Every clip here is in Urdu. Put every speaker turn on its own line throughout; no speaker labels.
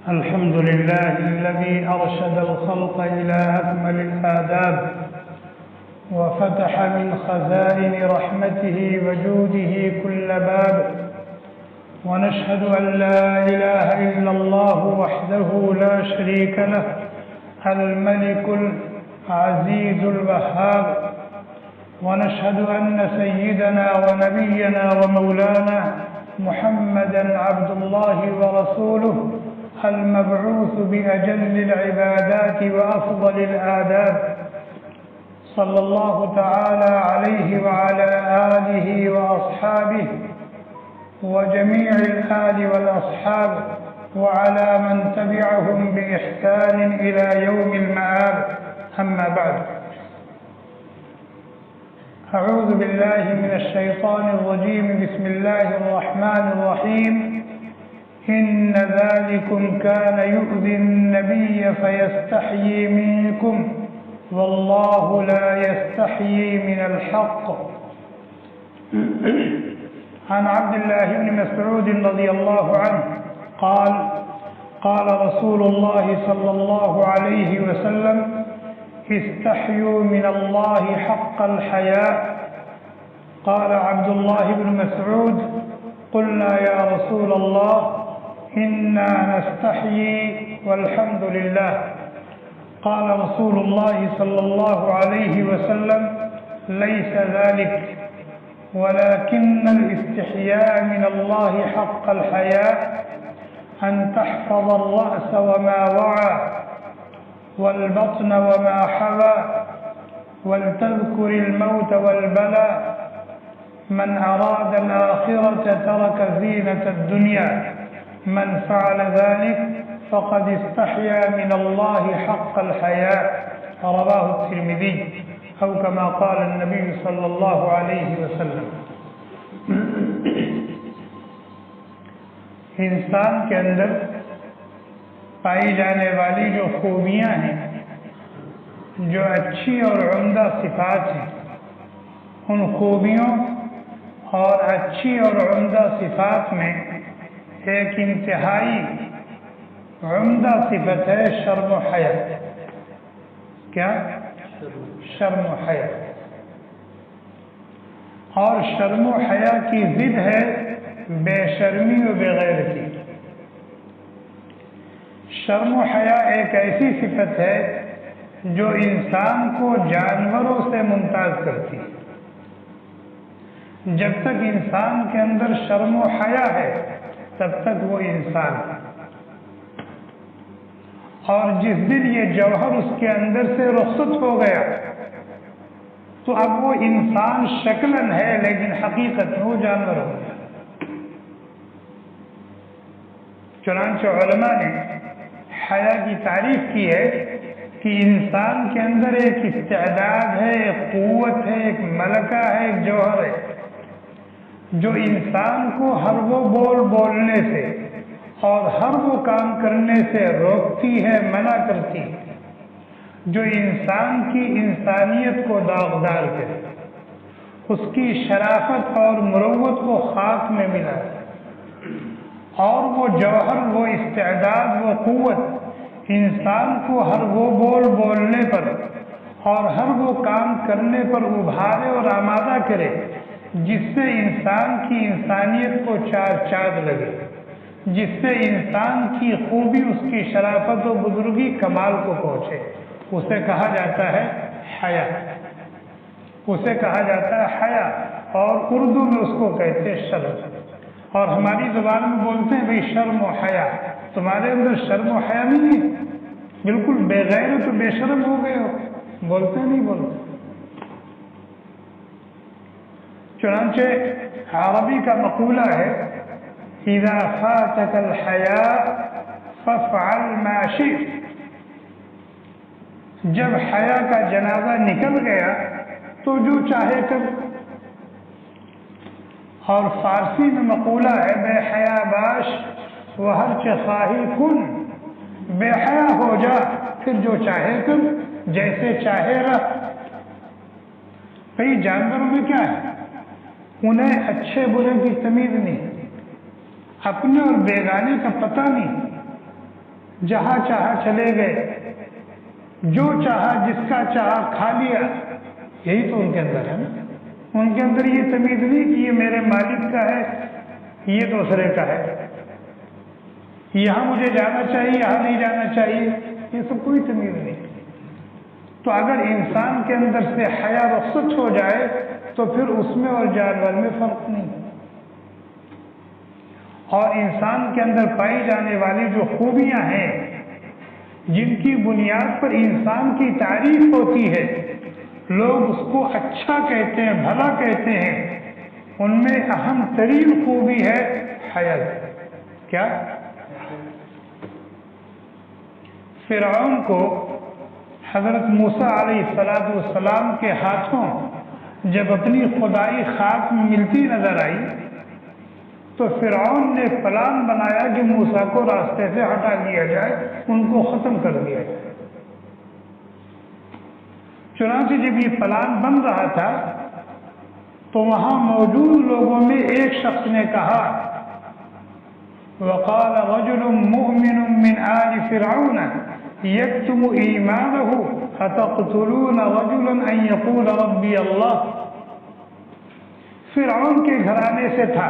الحمد لله الذي أرشد الخلق إلى أكمل الآداب وفتح من خزائن رحمته وجوده كل باب، ونشهد أن لا إله إلا الله وحده لا شريك له الملك العزيز الوهاب، ونشهد أن سيدنا ونبينا ومولانا محمدا عبد الله ورسوله المبعوث بأجل العبادات وأفضل الآداب، صلى الله تعالى عليه وعلى آله وأصحابه وجميع الآل والأصحاب وعلى من تبعهم بإحسان إلى يوم المآب. أما بعد، أعوذ بالله من الشيطان الرجيم. بسم الله الرحمن الرحيم. إن ذلكم كان يؤذي النبي فيستحيي منكم والله لا يستحيي من الحق. عن عبد الله بن مسعود رضي الله عنه قال: قال رسول الله صلى الله عليه وسلم: استحيوا من الله حق الحياء. قال عبد الله بن مسعود: قلنا يا رسول الله إنا نستحيي والحمد لله. قال رسول الله صلى الله عليه وسلم: ليس ذلك، ولكن الاستحياء من الله حق الحياء أن تحفظ الرأس وما وعى والبطن وما حوى ولتذكر الموت والبلاء. من أراد الآخرة ترك زينة الدنيا. من فعل ذلك فقد استحيا من الله حق الحياء. رواه الترمذي أو كما قال النبي صلی اللہ علیہ وسلم. انسان کے اندر پائی جانے والی جو خوبیاں ہیں، جو اچھی اور عمدہ صفات ہیں، ان خوبیوں اور اچھی اور عمدہ صفات میں ایک انتہائی عمدہ صفت ہے شرم و حیا. کیا؟ شرم و حیا. اور شرم و حیا کی ضد ہے بے شرمی و بے غیرتی. شرم و حیا ایک ایسی صفت ہے جو انسان کو جانوروں سے ممتاز کرتی ہے. جب تک انسان کے اندر شرم و حیا ہے تب تک وہ انسان ہے، اور جس دن یہ جوہر اس کے اندر سے رخصت ہو گیا تو اب وہ انسان شکلاً ہے لیکن حقیقت میں وہ جانور ہو گیا. چنانچہ علماء نے حیا کی تعریف کی ہے کہ انسان کے اندر ایک استعداد ہے، ایک قوت ہے، ایک ملکہ ہے، ایک جوہر ہے جو انسان کو ہر وہ بول بولنے سے اور ہر وہ کام کرنے سے روکتی ہے، منع کرتی ہے جو انسان کی انسانیت کو داغدار کرے، اس کی شرافت اور مروت کو خاک میں ملا. اور وہ جوہر، وہ استعداد، وہ قوت انسان کو ہر وہ بول بولنے پر اور ہر وہ کام کرنے پر ابھارے اور آمادہ کرے جس سے انسان کی انسانیت کو چار چاند لگے، جس سے انسان کی خوبی، اس کی شرافت و بزرگی کمال کو پہنچے. اسے کہا جاتا ہے حیا. اسے کہا جاتا ہے حیا، اور اردو میں اس کو کہتے ہیں شرم. اور ہماری زبان میں بولتے ہیں بھئی شرم و حیا. تمہارے اندر شرم و حیا نہیں ہے، بالکل بے غیرت و بے شرم ہو گئے ہو. بولتے نہیں بولتے. چنانچہ عربی کا مقولہ ہے: اذا فاتك الحیاء فافعل ما شئت. جب حیا کا جنازہ نکل گیا تو جو چاہے کر. اور فارسی میں مقولہ ہے: بے حیا باش و ہر چه خواہی کن. بے حیا ہو جا، پھر جو چاہے کر، جیسے چاہے رہ. کئی جانوروں میں کیا ہے، انہیں اچھے برے کی تمیز نہیں، اپنے اور بیگانے کا پتہ نہیں. جہاں چاہا چلے گئے، جو چاہا جس کا چاہا کھا لیا، یہی تو ان کے اندر ہے نا۔ ان کے اندر یہ تمیز نہیں کہ یہ میرے مالک کا ہے، یہ دوسرے کا ہے، یہاں مجھے جانا چاہیے، یہاں نہیں جانا چاہیے، یہ سب کوئی تمیز نہیں۔ تو اگر انسان کے اندر سے حیا رخصت ہو جائے تو پھر اس میں اور جانور میں فرق نہیں۔ اور انسان کے اندر پائی جانے والی جو خوبیاں ہیں، جن کی بنیاد پر انسان کی تعریف ہوتی ہے، لوگ اس کو اچھا کہتے ہیں، بھلا کہتے ہیں، ان میں اہم ترین خوبی ہے حیا۔ کیا؟ فرعون کو حضرت موسیٰ علیہ السلام کے ہاتھوں جب اپنی خدائی خاک ملتی نظر آئی تو فرعون نے پلان بنایا کہ موسیٰ کو راستے سے ہٹا دیا جائے، ان کو ختم کر دیا جائے۔ چنانچہ جب یہ پلان بن رہا تھا تو وہاں موجود لوگوں میں ایک شخص نے کہا، وقال رجل مؤمن من آل فرعون یکتم ایمانہ اتقتلون رجلا ان یقول ربی اللہ۔ فرعون کے گھرانے سے تھا،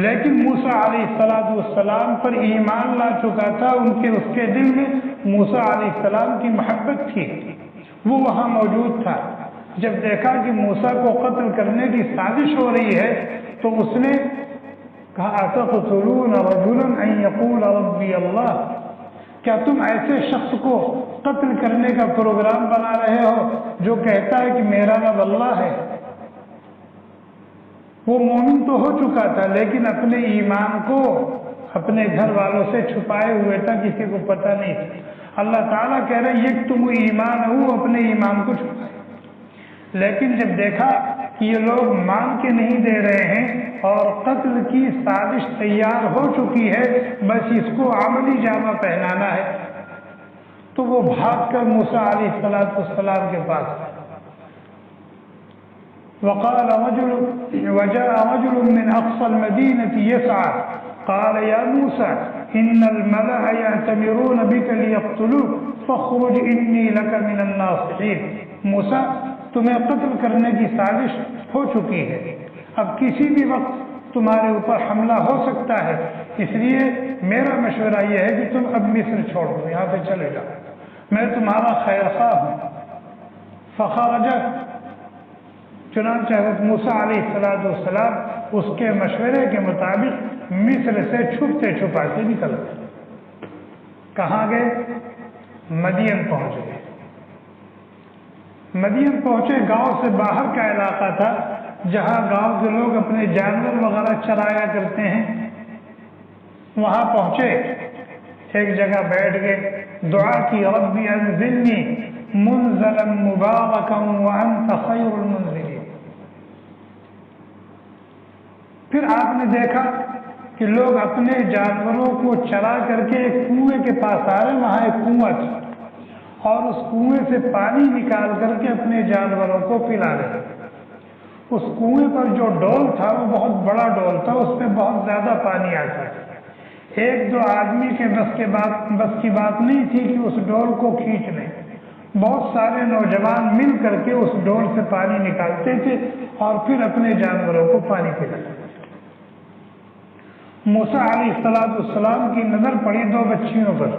لیکن موسیٰ علیہ السلام پر ایمان لا چکا تھا، اس کے دل میں موسیٰ علیہ السلام کی محبت تھی، وہ وہاں موجود تھا۔ جب دیکھا کہ موسیٰ کو قتل کرنے کی سازش ہو رہی ہے تو اس نے کہا، اتقتلون رجلا ان یقول ربی اللہ، کیا تم ایسے شخص کو قتل کرنے کا پروگرام بنا رہے ہو جو کہتا ہے کہ میرا رب اللہ ہے؟ وہ مومن تو ہو چکا تھا لیکن اپنے ایمان کو اپنے گھر والوں سے چھپائے ہوئے تھا، کسی کو پتہ نہیں تھا۔ اللہ تعالیٰ کہہ رہے ہیں یک تم ایمان ہو، اپنے ایمان کو چھپائے۔ لیکن جب دیکھا کہ یہ لوگ مان کے نہیں دے رہے ہیں اور قتل کی سازش تیار ہو چکی ہے، بس اس کو عملی جامہ پہنانا ہے، تو وہ بھاگ کر موسیٰ علیہ السلام کے پاس۔ وقال رجل وجاء رجل من اقصى المدينة يسعى قال يا موسى ان الملأ يأتمرون بك ليقتلوك فاخرج اني لك من الناصحين۔ موسیٰ، تمہیں قتل کرنے کی سازش ہو چکی ہے، اب کسی بھی وقت تمہارے اوپر حملہ ہو سکتا ہے، اس لیے میرا مشورہ یہ ہے کہ تم اب مصر چھوڑ دو، یہاں سے چلے جاؤ، میں تمہارا خیر خواہ ہوں۔ فخرج، چنانچہ حضرت موسیٰ علیہ السلام اس کے مشورے کے مطابق مصر سے چھپتے چھپاتے نکل گئے۔ کہاں گئے؟ مدین پہنچ گئے۔ مدین پہنچے، گاؤں سے باہر کا علاقہ تھا جہاں گاؤں کے لوگ اپنے جانور وغیرہ چرایا کرتے ہیں، وہاں پہنچے، ایک جگہ بیٹھ گئے، دعا کی، ربی انزلنی منزلا مبارکا وانت خیر المنزلین۔ پھر آپ نے دیکھا کہ لوگ اپنے جانوروں کو چرا کر کے ایک کنویں کے پاس آ رہے، وہاں ایک کنواں تھا اور اس کنویں سے پانی نکال کر کے اپنے جانوروں کو پلا رہے۔ اس کنویں پر جو ڈول تھا وہ بہت بڑا ڈول تھا، اس میں بہت زیادہ پانی آتا ہے، ایک دو آدمی کے بس کی بات نہیں تھی کہ اس ڈول کو کھینچ لیں، بہت سارے نوجوان مل کر کے اس ڈول سے پانی نکالتے تھے اور پھر اپنے جانوروں کو پانی پلاتے تھے۔ موسیٰ علیہ السلام کی نظر پڑی دو بچیوں پر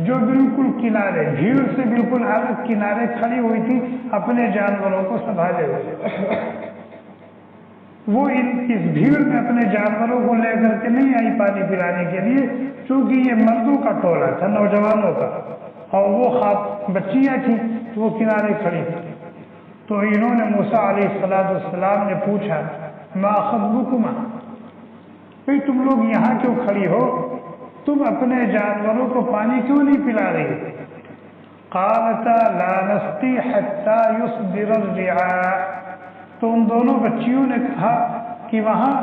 جو بالکل کنارے، بھیڑ سے بالکل الگ کنارے کھڑی ہوئی تھی، اپنے جانوروں کو سنبھالے ہوئے۔ وہ اس بھیڑ میں اپنے جانوروں کو لے کر کے نہیں آئی پانی پلانے کے لیے، چونکہ یہ مردوں کا ٹولہ تھا، نوجوانوں کا، اور وہ خواب بچیاں تھیں تو وہ کنارے کھڑی تھی۔ تو انہوں نے موسیٰ علیہ السلام نے پوچھا، ما خطبکما، بھئی تم لوگ یہاں کیوں کھڑی ہو؟ تم اپنے جانوروں کو پانی کیوں نہیں پلا رہی؟ قالتا لا نسقی حتی یصدر الرعاء، تو ان دونوں بچیوں نے کہا کہ وہاں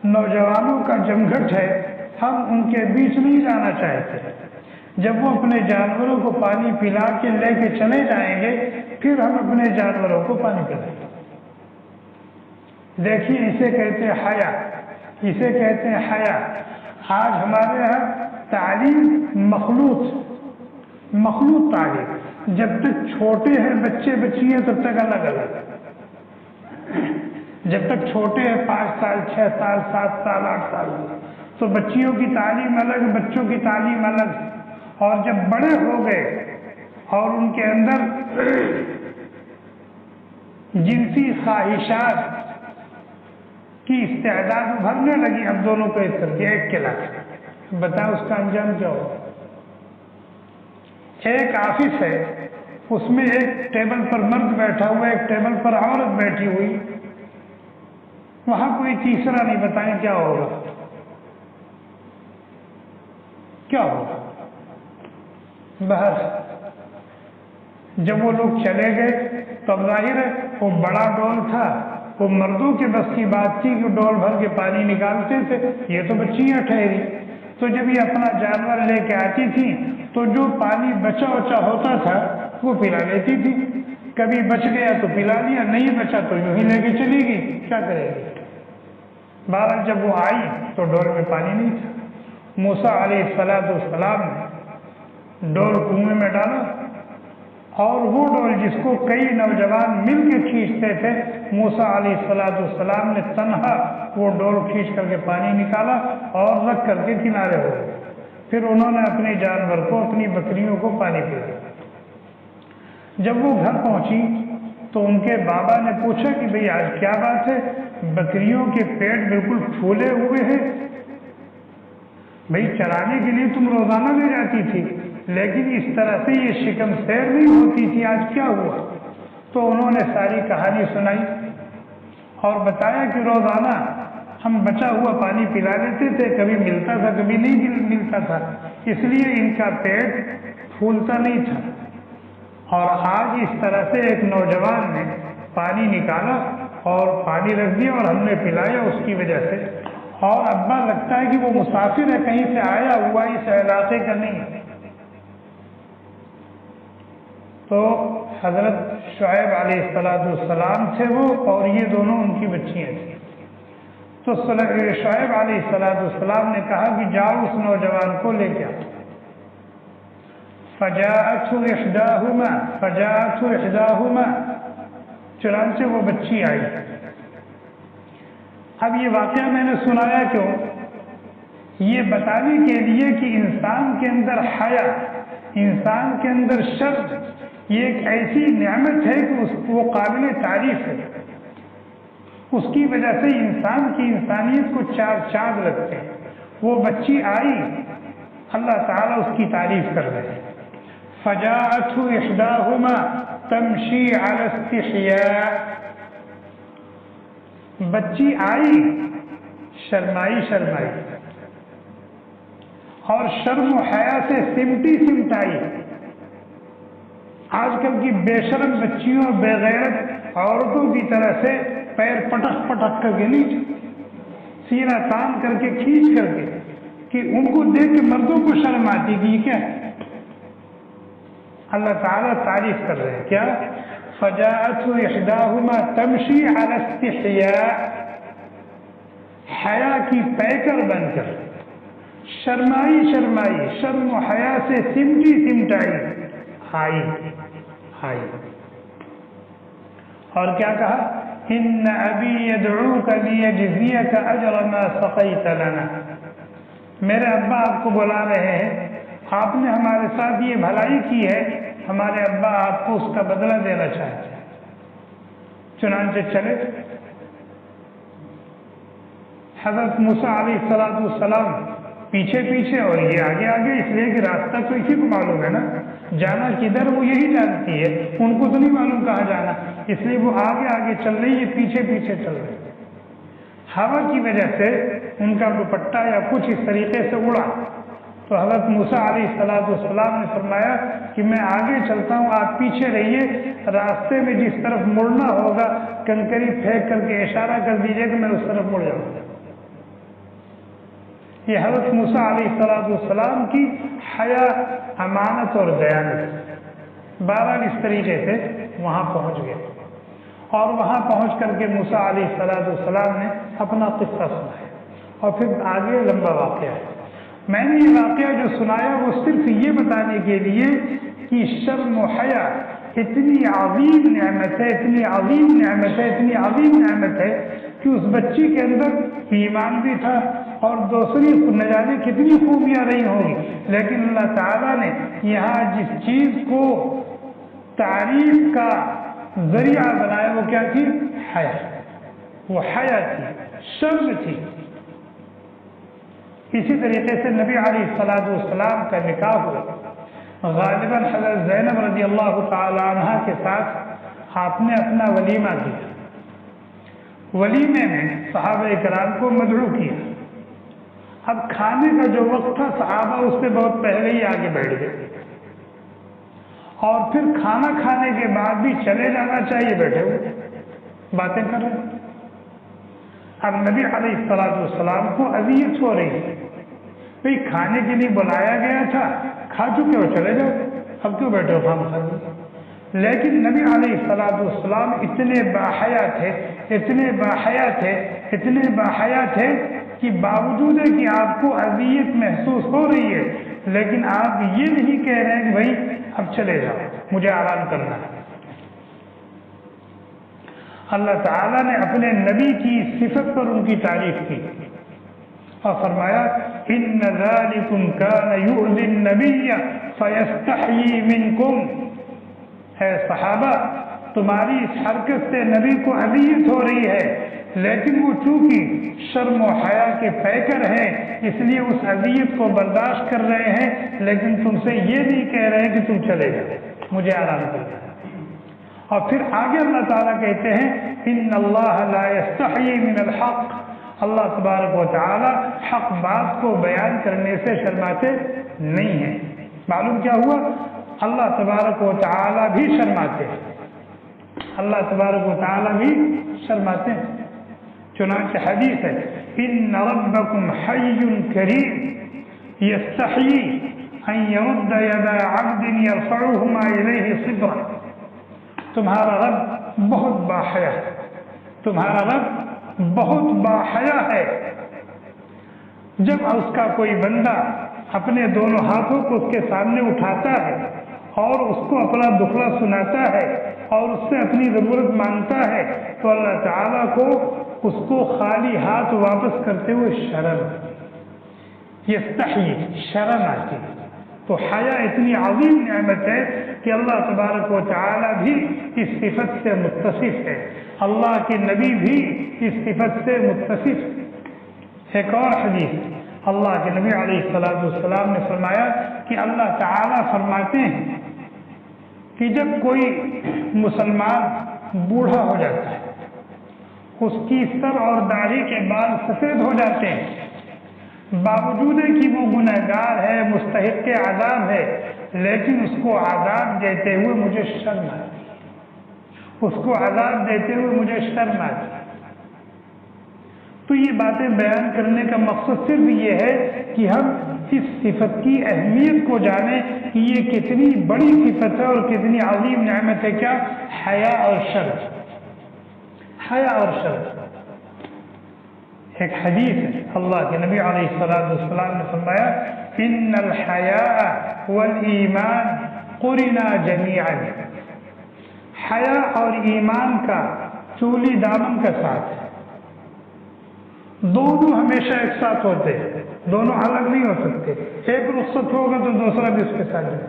نوجوانوں کا جمگھٹ ہے، ہم ان کے بیچ نہیں جانا چاہتے، جب وہ اپنے جانوروں کو پانی پلا کے لے کے چلے جائیں گے پھر ہم اپنے جانوروں کو پانی پلائیں گے۔ دیکھیے، اسے کہتے ہیں حیا، اسے کہتے ہیں حیا۔ آج ہمارے ہاں تعلیم مخلوط تعلیم. جب تک چھوٹے ہیں بچے بچیاں تب تک الگ الگ. جب تک چھوٹے ہیں 5 سال 6 سال 7 سال 8 سال تو بچیوں کی تعلیم الگ, بچوں کی تعلیم الگ. اور جب بڑے ہو گئے اور ان کے اندر جنسی خواہشات کی استعداد ابھرنے لگی, اب دونوں کو ایک کر دیا, ایک کے لاکھ. بتاؤ اس کا انجام کیا ہو. ایک آفس ہے, اس میں ایک ٹیبل پر مرد بیٹھا ہوا, ایک ٹیبل پر عورت بیٹھی ہوئی, وہاں کوئی تیسرا نہیں. بتائیں کیا ہوگا, کیا ہوگا. بہر جب وہ لوگ چلے گئے تو اب ظاہر ہے وہ بڑا ڈول تھا, وہ مردوں کے بس کی بات تھی کہ ڈول بھر کے پانی نکالتے تھے, یہ تو بچیاں ٹھہری. تو جب یہ اپنا جانور لے کے آتی تھی تو جو پانی بچا اچا ہوتا تھا وہ پلا لیتی تھی. کبھی بچ گیا تو پلا لیا, نہیں بچا تو یوں ہی لے کے چلی گئی, کیا کرے گی. بہرحال جب وہ آئی تو ڈول میں پانی نہیں تھا. موسیٰ علیہ السلام نے ڈول کنویں میں ڈالا, اور وہ ڈول جس کو کئی نوجوان مل کے کھینچتے تھے, موسیٰ علیہ السلام نے تنہا وہ ڈول کھینچ کر کے پانی نکالا اور رکھ کر کے کنارے ہو گئے. پھر انہوں نے اپنے جانور کو, اپنی بکریوں کو پانی پلایا. جب وہ گھر پہنچی تو ان کے بابا نے پوچھا کہ بھئی آج کیا بات ہے, بکریوں کے پیٹ بالکل پھولے ہوئے ہیں. بھئی چرانے کے لیے تم روزانہ لے جاتی تھی, لیکن اس طرح سے یہ شکم سیر نہیں ہوتی تھی, آج کیا ہوا. تو انہوں نے ساری کہانی سنائی اور بتایا کہ روزانہ ہم بچا ہوا پانی پلا لیتے تھے, کبھی ملتا تھا کبھی نہیں ملتا تھا, اس لیے ان کا پیٹ پھولتا نہیں تھا. اور آج اس طرح سے ایک نوجوان نے پانی نکالا اور پانی رکھ دیا اور ہم نے پلایا اس کی وجہ سے. اور ابا لگتا ہے کہ وہ مسافر ہے, کہیں سے آیا ہوا, اس علاقے کا نہیں ہے. تو حضرت شعیب علیہ السلام تھے وہ, اور یہ دونوں ان کی بچیاں تھیں. تو شعیب علیہ السلام نے کہا کہ جاؤ اس نوجوان کو لے کے آؤ. فجاءته إحداهما چنانچہ وہ بچی آئی. اب یہ واقعہ میں نے سنایا کیوں, یہ بتانے کے لیے کہ انسان کے اندر حیا, انسان کے اندر شرم, یہ ایک ایسی نعمت ہے کہ وہ قابل تعریف ہے. اس کی وجہ سے انسان کی انسانیت کو 4 چاند لگتے ہیں. وہ بچی آئی, اللہ تعالیٰ اس کی تعریف کر رہے ہیں. فجاءته إحداهما تمشي على استحياء, بچی آئی شرمائی اور شرم و حیا سے سمٹائی. آج کل کی بے شرم بچیوں اور بے غیرت عورتوں کی طرح سے پیر پٹک کر کے نہیں, سینہ تان کر کے کھینچ کر کے, کہ ان کو دیکھ کے مردوں کو شرم آتی کہ یہ کیا ہے. اللہ تعالیٰ تعریف کر رہے ہیں کیا, فجاءته إحداهما تمشي على استحياء, حیا کی پیکر بن کر, شرمائی شرم و حیا سے سمٹائی آئی. اور کیا کہا, ان ابی یدعوک لیجزیک اجر ما سقیت لنا, میرے ابا آپ کو بلا رہے ہیں, آپ نے ہمارے ساتھ یہ بھلائی کی ہے, ہمارے ابا آپ کو اس کا بدلہ دینا چاہتے ہیں. چنانچہ چلے. حضرت موسیٰ علیہ السلام پیچھے اور یہ آگے, اس لیے کہ راستہ تو اسی کو معلوم ہے نا, جانا کدھر وہ یہی جانتی ہے, ان کو تو نہیں معلوم کہاں جانا, اس لیے وہ آگے چل رہی ہے, پیچھے چل رہی ہے. ہوا کی وجہ سے ان کا دوپٹہ یا کچھ اس طریقے سے اڑا, تو حضرت موسیٰ علیہ السلام نے فرمایا کہ میں آگے چلتا ہوں, آپ پیچھے رہیے, راستے میں جس طرف مڑنا ہوگا کنکری پھینک کر کے اشارہ کر دیجیے کہ میں اس طرف مڑ جاؤں. یہ حضرت موسیٰ علیہ السلام کی حیا, امانت اور دیانت. بہرحال اس طریقے سے وہاں پہنچ گئے, اور وہاں پہنچ کر کے موسیٰ علیہ السلام نے اپنا قصہ سنایا, اور پھر آگے لمبا واقعہ ہے. میں نے یہ واقعہ جو سنایا وہ صرف یہ بتانے کے لیے کہ شرم و حیا اتنی عظیم نعمت ہے، اتنی عظیم نعمت ہے، اتنی عظیم نعمت ہے کہ اس بچی کے اندر ایمان بھی تھا اور دوسری نہ جانے کتنی خوبیاں رہی ہوں گی، لیکن اللہ تعالیٰ نے یہاں جس چیز کو تعریف کا ذریعہ بنایا وہ کیا تھی؟ حیا۔ وہ حیا تھی، شرم تھی۔ اسی طریقے سے نبی علیہ السلام کا نکاح ہوا، غالباً حضرت زینب رضی اللہ تعالی عنہ کے ساتھ آپ نے اپنا ولیمہ کیا۔ ولیمے میں صحابہ کرام کو مدعو کیا۔ اب کھانے کا جو وقت تھا صحابہ اس سے بہت پہلے ہی آگے بیٹھ گئے، اور پھر کھانا کھانے کے بعد بھی چلے جانا چاہیے، بیٹھے ہوئے باتیں کر رہے ہیں۔ اب نبی علیہ السلام کو اذیت ہو رہی ہے، بھئی کھانے کے لیے بلایا گیا تھا، کھا چکے ہو، چلے جاؤ، اب کیوں بیٹھے ہو خام خالی؟ لیکن نبی علیہ السلام اتنے باحیا تھے، اتنے باحیا تھے، اتنے باحیا تھے کہ باوجود ہے کہ آپ کو اذیت محسوس ہو رہی ہے لیکن آپ یہ نہیں کہہ رہے ہیں کہ بھائی اب چلے جاؤ، مجھے آرام کرنا ہے۔ اللہ تعالیٰ نے اپنے نبی کی صفت پر ان کی تعریف کی اور فرمایا ان ذالکم کان یؤذی النبی فیستحیی منکم، اے صحابہ تمہاری اس حرکت سے نبی کو اذیت ہو رہی ہے، لیکن وہ چونکہ شرم و حیا کے پیکر ہیں اس لیے اس اذیت کو برداشت کر رہے ہیں، لیکن تم سے یہ نہیں کہہ رہے کہ تم چلے جاؤ، مجھے آرام کرنا ہے۔ اور پھر آگے اللہ تعالیٰ کہتے ہیں ان اللہ لا یستحیی من الحق، اللہ تبارک و تعالیٰ حق بات کو بیان کرنے سے شرماتے نہیں ہیں۔ معلوم کیا ہوا؟ اللہ تبارک و تعالیٰ بھی شرماتے ہیں، اللہ تبارک و تعالیٰ بھی شرماتے ہیں۔ چنانچہ حدیث ہے ان ربکم حی کریم یستحیی ان یرد یدا عبد یرفعهما الیہ صبرا، تمہارا رب بہت باحیا ہے، تمہارا رب بہت باحیا ہے، جب اس کا کوئی بندہ اپنے دونوں ہاتھوں کو اس کے سامنے اٹھاتا ہے اور اس کو اپنا دکھڑا سناتا ہے اور اس سے اپنی ضرورت مانگتا ہے تو اللہ تعالیٰ کو اس کو خالی ہاتھ واپس کرتے ہوئے شرم، یستحیی، شرم آتی ہے۔ تو حیا اتنی عظیم نعمت ہے کہ اللہ تبارک و تعالیٰ بھی اس صفت سے متصف ہے، اللہ کے نبی بھی اس صفت سے متصف ہے۔ ایک اور حدیث اللہ کے نبی علیہ السلام نے فرمایا کہ اللہ تعالیٰ فرماتے ہیں کہ جب کوئی مسلمان بوڑھا ہو جاتا ہے، اس کی سر اور داڑھی کے بال سفید ہو جاتے ہیں، باوجود ہے کہ وہ گنہگار ہے، مستحق عذاب ہے، لیکن اس کو عذاب دیتے ہوئے مجھے شرم آتی ہے، اس کو عذاب دیتے ہوئے مجھے شرم آتی ہے۔ تو یہ باتیں بیان کرنے کا مقصد صرف یہ ہے کہ ہم اس صفت کی اہمیت کو جانیں کہ یہ کتنی بڑی صفت ہے اور کتنی عظیم نعمت ہے، کیا؟ حیا اور شرم، حیا اور شرم۔ ایک حدیث ہے اللہ کے نبی علیہ السلام نے فرمایا ان الحیاء والایمان قرنا جمیعا، حیا اور ایمان کا چولی دامن کا ساتھ ہے، دونوں ہمیشہ ایک ساتھ ہوتے ہیں، دونوں الگ نہیں ہو سکتے، ایک رخصت ہوگا تو دوسرا بھی اس کے ساتھ جائے،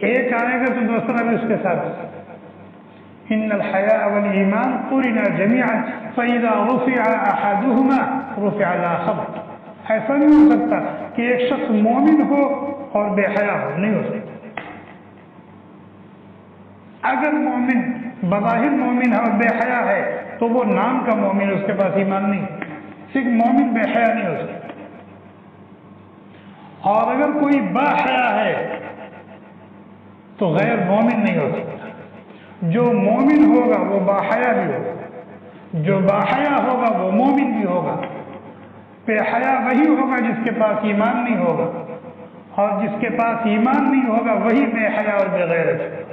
ایک آئے گا تو دوسرا بھی اس کے ساتھ جائے۔ ان الحیاء والایمان قرنا جمیعا فاذا رفع احدهما رفع الاخر، ایسا نہیں ہو سکتا کہ ایک شخص مومن ہو اور بے حیا ہو، نہیں ہو سکتا۔ اگر مومن بظاہر مومن ہے اور بے حیا ہے تو وہ نام کا مومن، اس کے پاس ایمان نہیں، صرف مومن بے حیا نہیں ہو سکتا۔ اور اگر کوئی با حیا ہے تو غیر مومن نہیں ہو سکتا۔ جو مومن ہوگا وہ با حیا بھی ہوگا، جو با حیا ہوگا وہ مومن بھی ہوگا۔ بے حیا وہی ہوگا جس کے پاس ایمان نہیں ہوگا، اور جس کے پاس ایمان نہیں ہوگا وہی بے حیا اور بے غیرت ہے۔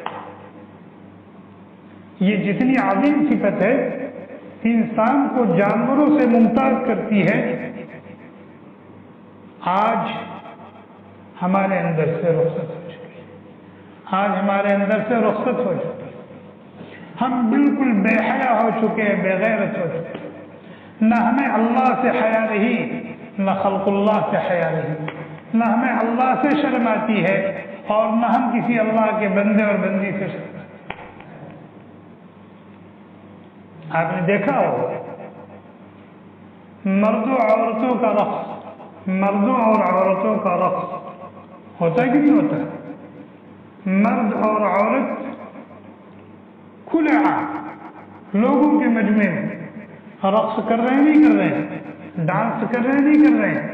یہ جتنی عظیم صفت ہے انسان کو جانوروں سے ممتاز کرتی ہے۔ آج ہمارے اندر سے رخصت ہو چکی ہے، آج ہمارے اندر سے رخصت ہو چکی ہے، ہم بالکل بے حیا ہو چکے ہیں، بے غیرت ہو چکے ہیں، نہ ہمیں اللہ سے حیا رہی، نہ خلق اللہ سے حیا رہی، نہ ہمیں اللہ سے شرم آتی ہے اور نہ ہم کسی اللہ کے بندے اور بندی سے شرم آتی ہے۔ آپ نے دیکھا ہو مردوں عورتوں کا رقص، مردوں اور عورتوں کا رقص ہوتا ہے کہ نہیں ہوتا؟ مرد اور عورت کھلے عام لوگوں کے مجمع میں رقص کر رہے ہیں نہیں کر رہے ہیں، ڈانس کر رہے ہیں نہیں کر رہے ہیں،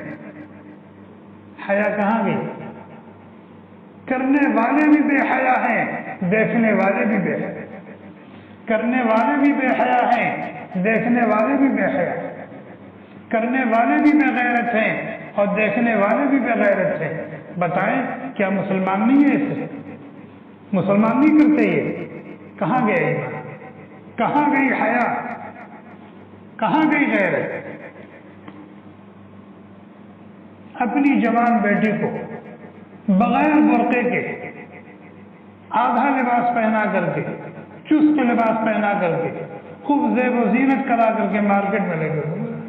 حیا کہاں گئی؟ کرنے والے بھی بے حیا ہیں، دیکھنے والے بھی بے حیا، کرنے والے بھی بے حیا ہیں، دیکھنے والے بھی بے حیا، کرنے والے بھی بے غیرت ہیں اور دیکھنے والے بھی بے غیرت ہیں۔ بتائیں کیا مسلمان نہیں ہے اسے؟ مسلمان نہیں کرتے یہ؟ کہاں گئے ایمان؟ کہاں گئی حیا؟ کہاں گئی غیرت؟ اپنی جوان بیٹی کو بغیر برقعے کے آدھا لباس پہنا کر کے، چست لباس پہنا کر کے، خوب زیب و زینت کرا کر کے مارکیٹ میں لے کے گھوم رہے،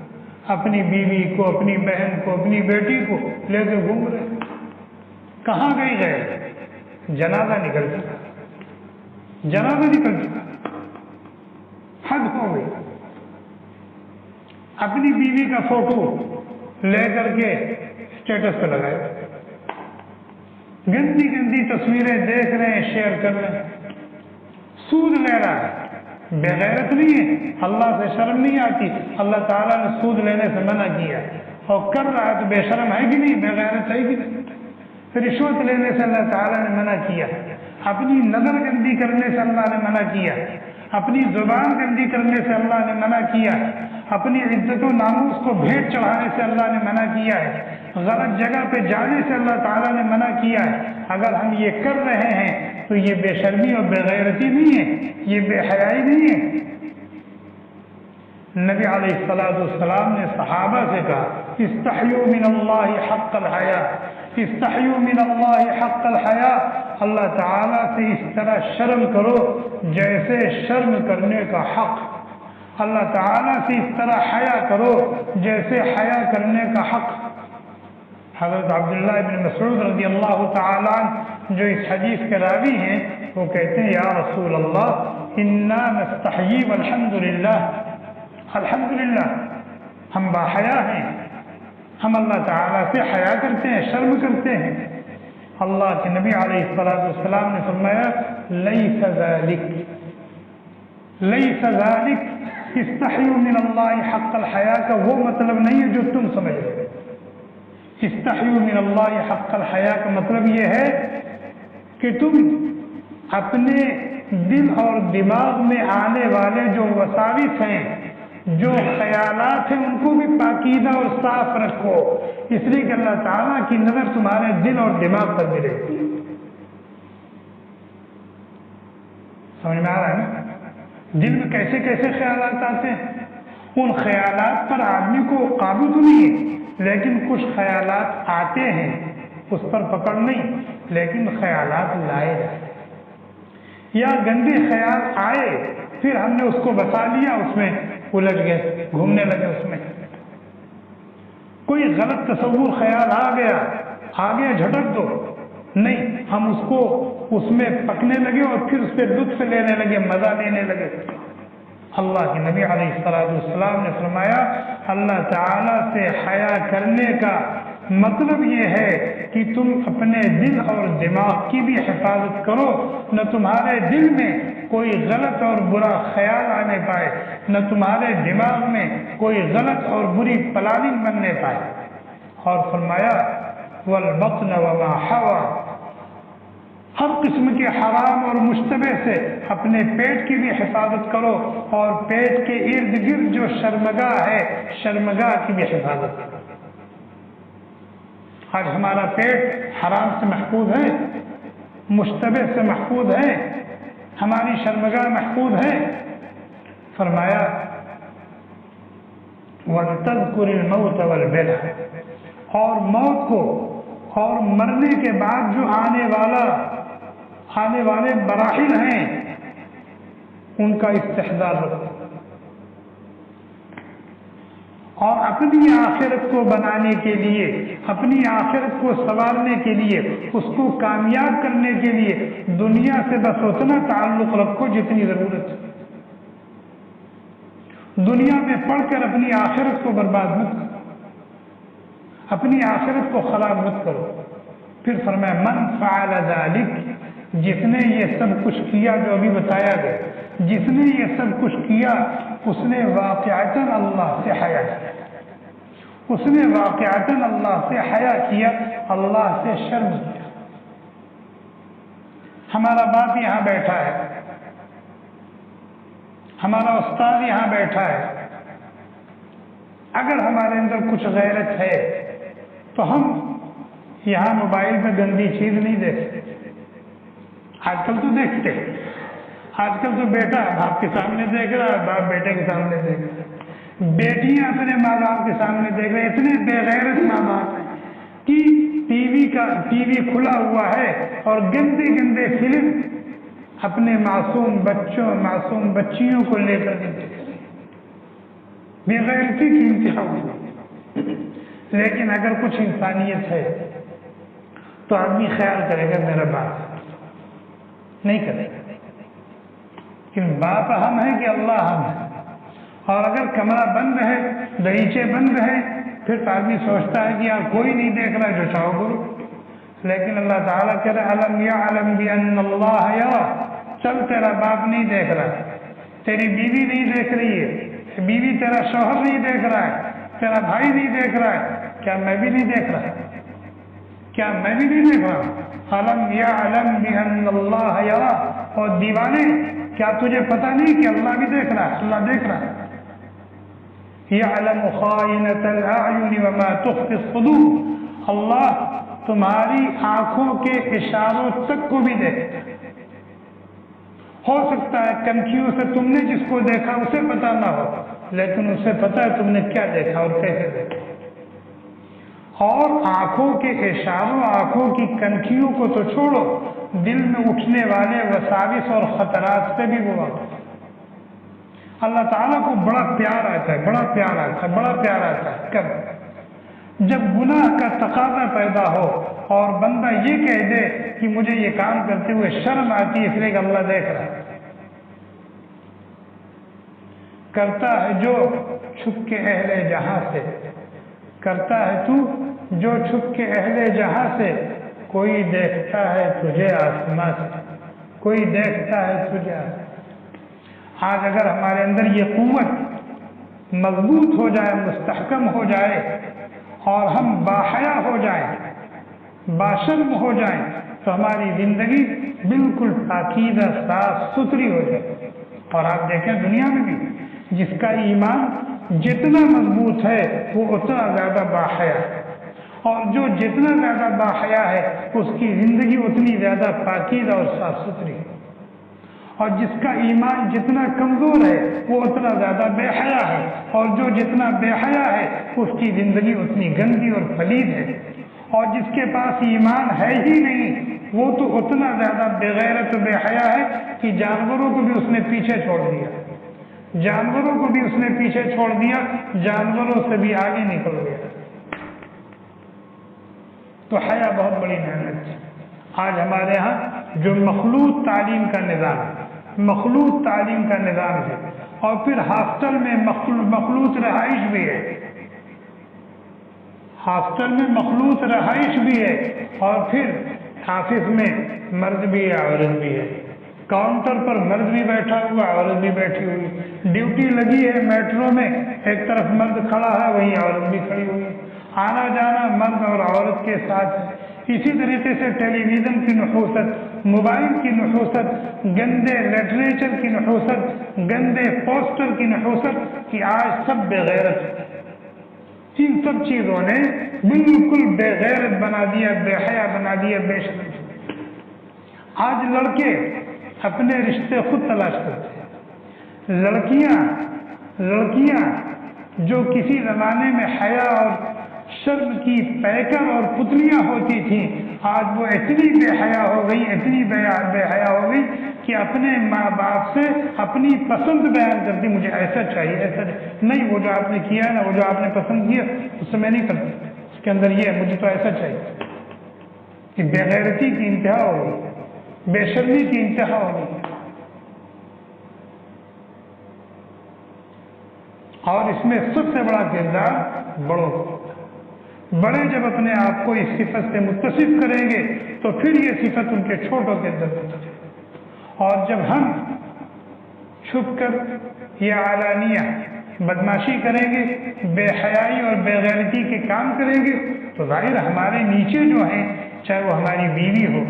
اپنی بیوی کو، اپنی بہن کو، اپنی بیٹی کو لے کے گھوم رہے، کہاں گئی غیرت؟ جنازہ نکل چکا، جنازہ نکل چکا، حد ہو گئی۔ اپنی بیوی کا فوٹو لے کر کے اسٹیٹس پہ لگائے، گندی گندی تصویریں دیکھ رہے ہیں، شیئر کر رہے ہیں، سود لے رہا ہے، بے غیرت نہیں ہے، اللہ سے شرم نہیں آتی، اللہ تعالیٰ نے سود لینے سے منع کیا اور کر رہا ہے تو بے شرم ہے کہ نہیں، بے غیرت ہے کہ نہیں؟ رشوت لینے سے اللہ تعالیٰ نے منع کیا، اپنی نظر گندی کرنے سے اللہ نے منع کیا، اپنی زبان گندی کرنے سے اللہ نے منع کیا، اپنی عزت و ناموس کو بھیٹ چڑھانے سے اللہ نے منع کیا ہے، غلط جگہ پہ جانے سے اللہ تعالیٰ نے منع کیا ہے۔ اگر ہم یہ کر رہے ہیں تو یہ بے شرمی اور بے غیرتی نہیں ہے، یہ بے حیائی نہیں ہے۔ نبی علیہ السلام نے صحابہ سے کہا استحیوا من اللہ حق الحیاء، استحیوا من اللہ حق الحیاء، اللہ تعالیٰ سے اس طرح شرم کرو جیسے شرم کرنے کا حق، اللہ تعالیٰ سے اس طرح حیا کرو جیسے حیا کرنے کا حق۔ حضرت عبداللہ بن مسعود رضی اللہ تعالیٰ عنہ جو اس حدیث کے راوی ہیں وہ کہتے ہیں یا رسول اللہ انا نستحیی والحمدللہ، الحمدللہ ہم باحیا ہیں، ہم اللہ تعالیٰ سے حیا کرتے ہیں، شرم کرتے ہیں۔ اللہ کے نبی علیہ السلام نے فرمایا لیس ذالک، لیس ذالک، استحیوا من اللہ حق الحیا کا وہ مطلب نہیں ہے جو تم سمجھ رہے ہو۔ استحیوا من اللہ حق الحیا کا مطلب یہ ہے کہ تم اپنے دل اور دماغ میں آنے والے جو وساوس ہیں، جو خیالات ہیں، ان کو بھی پاکیزہ اور صاف رکھو، اس لیے کہ اللہ تعالیٰ کی نظر تمہارے دل اور دماغ پر بھی رہتی ہے۔ سمجھ میں آ رہا ہے نا؟ دل میں کیسے کیسے خیالات آتے ہیں، ان خیالات پر آدمی کو قابو تو نہیں ہے، لیکن کچھ خیالات آتے ہیں، اس پر پکڑ نہیں، لیکن خیالات لائے جاتے ہیں، یا گندے خیال آئے پھر ہم نے اس کو بسا لیا، اس میں الجھ گئے، گھومنے لگے اس میں۔ کوئی غلط تصور خیال آ گیا جھٹک دو، نہیں، ہم اس کو اس میں پکنے لگے اور پھر اس پہ لطف لینے لگے، مزہ لینے لگے۔ اللہ کے نبی علیہ السلام نے فرمایا اللہ تعالیٰ سے حیا کرنے کا مطلب یہ ہے کہ تم اپنے دل اور دماغ کی بھی حفاظت کرو، نہ تمہارے دل میں کوئی غلط اور برا خیال آنے پائے، نہ تمہارے دماغ میں کوئی غلط اور بری پلاننگ بننے پائے۔ اور فرمایا والبطن وما حوى، ہر قسم کے حرام اور مشتبہ سے اپنے پیٹ کی بھی حفاظت کرو، اور پیٹ کے ارد گرد جو شرمگاہ ہے، شرمگاہ کی بھی حفاظت کرو۔ آج ہمارا پیٹ حرام سے محفوظ ہے، مشتبہ سے محفوظ ہے، ہماری شرمگاہ محفوظ ہے۔ فرمایا وَلْتَذْكُرِ الْمَوْتَ وَالْبَلَى، اور موت کو اور مرنے کے بعد جو آنے والے مراحل ہیں ان کا استحضار رکھو، اور اپنی آخرت کو بنانے کے لیے، اپنی آخرت کو سنوارنے کے لیے، اس کو کامیاب کرنے کے لیے دنیا سے بس اتنا تعلق رکھو جتنی ضرورت ہے۔ دنیا میں پڑھ کر اپنی آخرت کو برباد مت کرو، اپنی آخرت کو خراب مت کرو۔ پھر فرمایا من فعل ذلک، جس نے یہ سب کچھ کیا جو ابھی بتایا گیا، جس نے یہ سب کچھ کیا اس نے واقعتاً اللہ سے حیا کیا، اس نے واقعتاً اللہ سے حیا کیا، اللہ سے شرم کیا۔ ہمارا باپ یہاں بیٹھا ہے، ہمارا استاد یہاں بیٹھا ہے، اگر ہمارے اندر کچھ غیرت ہے تو ہم یہاں موبائل پہ گندی چیز نہیں دیکھتے۔ آج کل تو دیکھتے، آج کل تو بیٹا باپ کے سامنے دیکھ رہا ہے، باپ بیٹے کے سامنے دیکھ رہا ہے، بیٹیاں اپنے ماں باپ کے سامنے دیکھ رہے ہیں۔ اتنے بے غیرت ماں باپ ہیں کہ ٹی وی کھلا ہوا ہے اور گندے گندے فلم اپنے معصوم بچوں، معصوم بچیوں کو لے کر کے دیکھ رہے ہیں، بے غیرتی کی انتہا ہوئی۔ لیکن اگر کچھ انسانیت ہے تو آدمی خیال کرے گا میرا باپ نہیں کرے گا، لیکن باپ ہم ہے کہ اللہ ہم ہے۔ اور اگر کمرہ بند ہے، دریچے بند ہے، پھر تو آدمی سوچتا ہے کہ یار کوئی نہیں دیکھ رہا، جو چاہو کرو۔ لیکن اللہ تعالیٰ کہہ رہا الم یعلم بان اللہ یرا، چل تیرا باپ نہیں دیکھ رہا، تیری بیوی نہیں دیکھ رہی ہے، بیوی تیرا شوہر نہیں دیکھ رہا ہے، تیرا بھائی نہیں دیکھ رہا ہے، کیا میں بھی نہیں دیکھ رہا؟ کیا میں بھی نہیں دیکھ رہا؟ الم یعلم بان اللہ یرا، اور دیوانے کیا تجھے پتہ نہیں کہ اللہ بھی دیکھ رہا ہے؟ اللہ دیکھ رہا ہے۔ یعلم خائنۃ الاعین وما تخفی الصدور، اللہ تمہاری آنکھوں کے اشاروں تک کو بھی دیکھتا ہے۔ ہو سکتا ہے کنکھیوں سے تم نے جس کو دیکھا اسے پتہ نہ ہو، لیکن اسے پتہ ہے تم نے کیا دیکھا اور کیسے دیکھا۔ اور آنکھوں کے اشاروں، آنکھوں کی کنکھیوں کو تو چھوڑو، دل میں اٹھنے والے وساوس اور خطرات سے بھی وہ واقف ہے۔ اللہ تعالیٰ کو بڑا پیار آتا ہے، بڑا پیار آتا ہے، بڑا پیار آتا ہے کب؟ جب گناہ کا تقاضا پیدا ہو اور بندہ یہ کہہ دے کہ مجھے یہ کام کرتے ہوئے شرم آتی ہے، اس لیے کہ اللہ دیکھ رہا ہے۔ کرتا ہے جو چھپ کے اہل جہاں سے، کرتا ہے تو جو چھپ کے اہل جہاں سے، کوئی دیکھتا ہے تجھے آسماں سے، کوئی دیکھتا ہے تجھے آسماں۔ آج اگر ہمارے اندر یہ قوت مضبوط ہو جائے، مستحکم ہو جائے، اور ہم باحیا ہو جائیں، باشرم ہو جائیں، تو ہماری زندگی بالکل پاکیزہ صاف ستھری ہو جائے۔ اور آپ دیکھیں دنیا میں بھی جس کا ایمان جتنا مضبوط ہے وہ اتنا زیادہ باحیا ہے، اور جو جتنا زیادہ باحیا ہے اس کی زندگی اتنی زیادہ پاکیزہ اور صاف ستھری ہے، اور جس کا ایمان جتنا کمزور ہے وہ اتنا زیادہ بے حیا ہے، اور جو جتنا بے حیا ہے اس کی زندگی اتنی گندی اور پلید ہے، اور جس کے پاس ایمان ہے ہی نہیں وہ تو اتنا زیادہ بے غیرت و بے حیا ہے کہ جانوروں کو بھی اس نے پیچھے چھوڑ دیا، جانوروں کو بھی اس نے پیچھے چھوڑ دیا، جانوروں سے بھی آگے نکل گیا۔ تو حیا بہت بڑی نعمت ہے۔ آج ہمارے ہاں جو مخلوط تعلیم کا نظام ہے، مخلوط تعلیم کا نظام ہے، اور پھر ہاسٹل میں مخلوط رہائش بھی ہے، ہاسٹل میں مخلوط رہائش بھی ہے، اور پھر آفس میں مرد بھی ہے عورت بھی ہے، کاؤنٹر پر مرد بھی بیٹھا ہوا عورت بھی بیٹھی ہوئی، ڈیوٹی لگی ہے میٹرو میں، ایک طرف مرد کھڑا ہے وہیں عورت بھی کھڑی ہوئی، آنا جانا مرد اور عورت کے ساتھ ہے۔ اسی طریقے سے ٹیلی ویژن کی نحوست، موبائل کی نحوست، گندے لٹریچر کی نحوست، گندے پوسٹر کی نحوست کہ آج سب بے غیرت ہے۔ ان سب چیزوں نے بالکل بے غیرت بنا دیا، بے حیا بنا دیا، بے شرم۔ آج لڑکے اپنے رشتے خود تلاش کرتے ہیں، لڑکیاں جو کسی زمانے میں حیا اور شرم کی پیکر اور پتلیاں ہوتی تھیں، آج وہ اتنی بے حیا ہو گئی، اتنی بے حیا ہو گئی کہ اپنے ماں باپ سے اپنی پسند بیان کرتی، مجھے ایسا چاہیے، ایسا نہیں، وہ جو آپ نے کیا ہے نا، وہ جو آپ نے پسند کیا اس سے میں نہیں کرتی، اس کے اندر یہ ہے مجھے تو ایسا چاہیے. کہ بے غیرتی کی انتہا ہو گئی، بے شرمی کی انتہا ہو گئی. اور اس میں سب سے بڑا کردار بڑوں کو. بڑے جب اپنے آپ کو اس صفت سے متصف کریں گے تو پھر یہ صفت ان کے چھوٹوں کے اندر ہوتی ہے. اور جب ہم چھپ کر یا علانیہ بدماشی کریں گے، بے حیائی اور بے غیرتی کے کام کریں گے، تو ظاہر ہمارے نیچے جو ہیں، چاہے وہ ہماری بیوی ہو،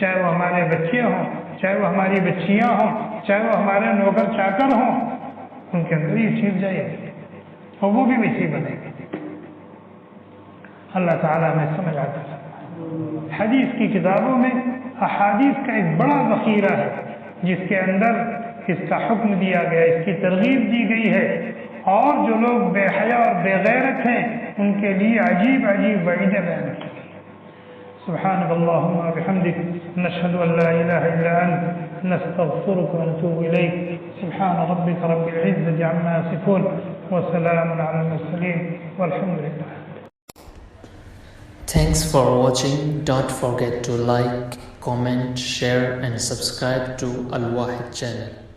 چاہے وہ ہمارے بچے ہوں، چاہے وہ ہماری بچیاں ہوں، چاہے وہ ہمارے نوکر چاکر ہوں، ان کے اندر یہ چیز جائے گی اور وہ بھی ویسی بنے گی. اللہ تعالیٰ ہمیں سمجھ آتا ہے. حدیث کی کتابوں میں احادیث کا ایک بڑا ذخیرہ ہے جس کے اندر اس کا حکم دیا گیا، اس کی ترغیب دی گئی ہے. اور جو لوگ بے حیا اور بے غیرت ہیں ان کے لیے عجیب عجیب وعیدیں بیان کی. سبحانک اللہم و بحمدک، نشہد ان لا الہ الا انت، نستغفرک ونتوب الیک. سبحان ربک رب العزة عما یصفون وسلام علی المرسلین والحمد للہ.
Thanks for watching. Don't forget to like, comment, share and subscribe to Al Wahid channel.